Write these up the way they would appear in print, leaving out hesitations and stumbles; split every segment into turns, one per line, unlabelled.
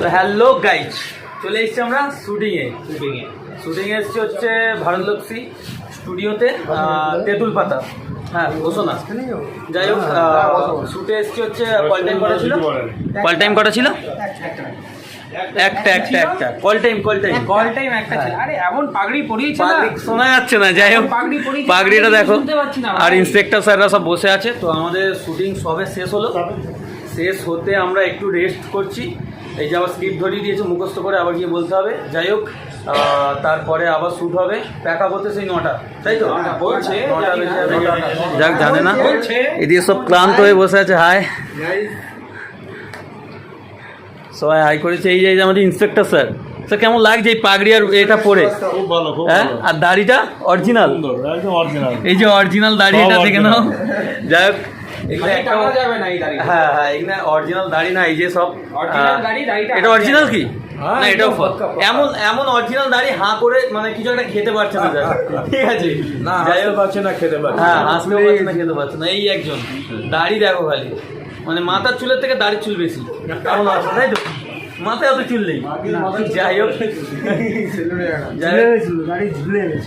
তো hello guys, চলে এসেছি আমরা শুটিংয়ে এসেছি হচ্ছে ভারতলক্ষ্মী স্টুডিওতে, তেঁতুল পাতা। হ্যাঁ, বসো না। যাই হোক, শুটে এসেছি হচ্ছে কল টাইম কটা ছিল? একটা কল টাইম একটা ছিল। আরে এমন পাগড়ি পরিয়েছে না, শোনা যাচ্ছে না। যাই হোক, পাগড়িটা দেখো। আর ইন্সপেক্টর স্যাররা সব বসে আছে। তো আমাদের শুটিং সবে শেষ হলো। শেষ হতে আমরা একটু রেস্ট করছি। এই যে আবার স্ক্রিপ্ট ধরিয়ে দিয়েছে, মুখস্থ করে আবার গিয়ে বলতে হবে। যাই হোক, তারপরে আবার শ্যুট হবে। প্যাক আপ হতে সেই 9টা, তাই তো? যাক, জানে না। এদিকে সব ক্লান্ত হয়ে বসে আছে। হাই সবাই হাই করেছে। এই যে আমাদের ইন্সপেক্টর স্যার। স্যার, কেমন লাগছে এই পাগড়ি আর এটা পরে? হ্যাঁ, আর দাড়িটা অরিজিনাল, এই যে অরিজিনাল দাড়ি, এটা দেখে নাও। যাই হোক, হ্যাঁ, এখানে অরিজিনাল দাড়ি না, এই যে সব। এটা অরিজিনাল কি না, এটাও এমন অরিজিনাল দাড়ি হাঁ করে, মানে কিছু একটা খেতে পারছে না। ঠিক আছে, যাই হোক, পারছে না খেতে পারছে। হ্যাঁ, হাসতেও পারছে না, খেতে পারছে না। এই একজন দাড়ি দেখো খালি, মানে মাথার চুলের থেকে দাড়ির চুল বেশি। কেমন আছে, তাই তো? মাথায় অত চুল নেই। যাই হোক,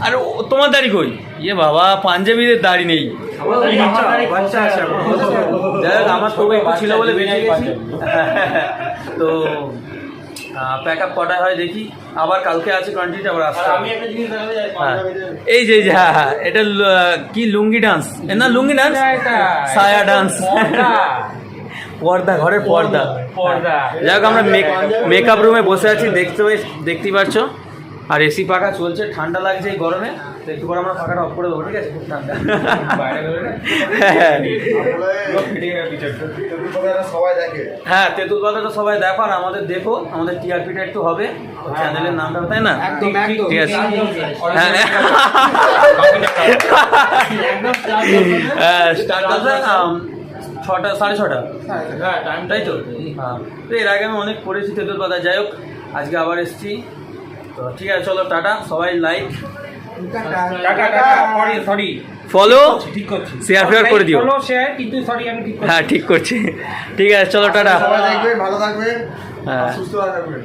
আর তোমার দাড়ি কই? ইয়ে বাবা, পাঞ্জাবিদের দাড়ি নেই। যাই হোক, আমার তবু একটু ছিল বলে বেঁচে গেছি। তো প্যাক আপ কটা হয় দেখি। আবার কালকে আছে কন্টিনিউ, আবার আসতে হবে। এই যে হ্যাঁ, এটা কি লুঙ্গি ডান্স না? লুঙ্গি ডান্স, সায়া ডান্স, পর্দা, ঘরের পর্দা। যাই হোক, আমরা মেকআপ রুমে বসে আছি, দেখতেই পাচ্ছ। আর এসি পাখা চলছে, ঠান্ডা লাগছে এই গরমে। তো একটু পরে আমরা পাখাটা অফ করে দেবো, ঠিক আছে? খুব ঠান্ডা। হ্যাঁ, তেঁতুল পাতাটা সবাই দেখো, আর আমাদের দেখো, আমাদের টিআরপিটা একটু হবে, চ্যানেলের নামটা, তাই না? ঠিক আছে। হ্যাঁ, স্টার্ট আছে 6টা, 6:30, তাই তো? হ্যাঁ, তো এর আগে আমি অনেক পড়েছি তেঁতুল পাতা। যাই হোক, আজকে আবার এসছি। তো ঠিক আছে, চলো টাটা। সবাই লাইক, ফলো, শেয়ার করে দিও। হ্যাঁ, ঠিক করছি। ঠিক আছে, চলো টাটা।
ভালো থাকবে, সুস্থ থাকবে।